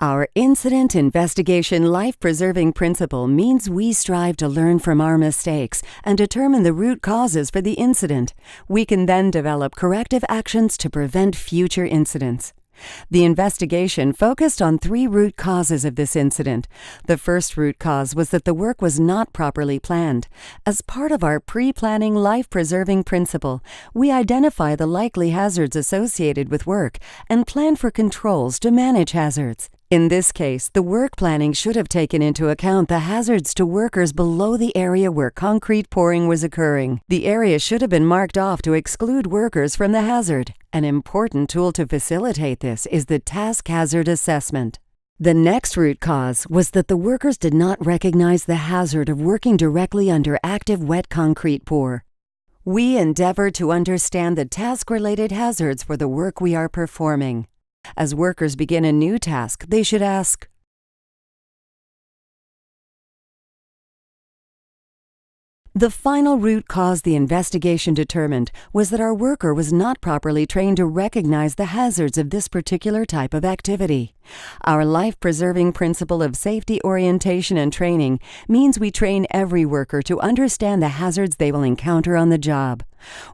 Our incident investigation life-preserving principle means we strive to learn from our mistakes and determine the root causes for the incident. We can then develop corrective actions to prevent future incidents. The investigation focused on 3 root causes of this incident. The first root cause was that the work was not properly planned. As part of our pre-planning life-preserving principle, we identify the likely hazards associated with work and plan for controls to manage hazards. In this case, the work planning should have taken into account the hazards to workers below the area where concrete pouring was occurring. The area should have been marked off to exclude workers from the hazard. An important tool to facilitate this is the task hazard assessment. The next root cause was that the workers did not recognize the hazard of working directly under active wet concrete pour. We endeavor to understand the task-related hazards for the work we are performing. As workers begin a new task, they should ask, The final root cause the investigation determined was that our worker was not properly trained to recognize the hazards of this particular type of activity. Our life-preserving principle of safety orientation and training means we train every worker to understand the hazards they will encounter on the job.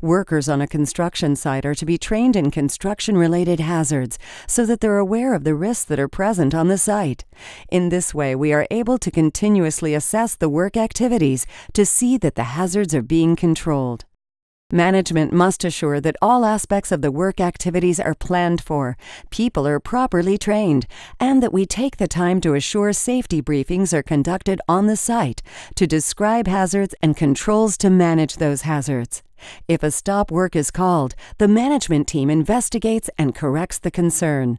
Workers on a construction site are to be trained in construction-related hazards so that they're aware of the risks that are present on the site. In this way, we are able to continuously assess the work activities to see that the hazards are being controlled. Management must assure that all aspects of the work activities are planned for, people are properly trained, and that we take the time to assure safety briefings are conducted on the site to describe hazards and controls to manage those hazards. If a stop work is called, the management team investigates and corrects the concern.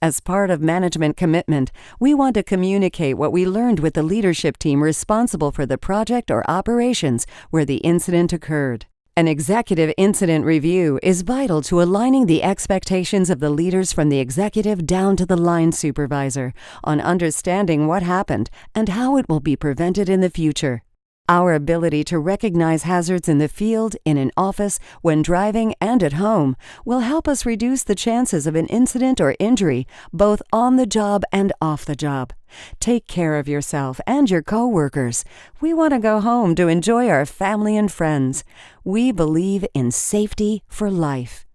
As part of management commitment, we want to communicate what we learned with the leadership team responsible for the project or operations where the incident occurred. An executive incident review is vital to aligning the expectations of the leaders from the executive down to the line supervisor on understanding what happened and how it will be prevented in the future. Our ability to recognize hazards in the field, in an office, when driving, and at home will help us reduce the chances of an incident or injury, both on the job and off the job. Take care of yourself and your co-workers. We want to go home to enjoy our family and friends. We believe in safety for life.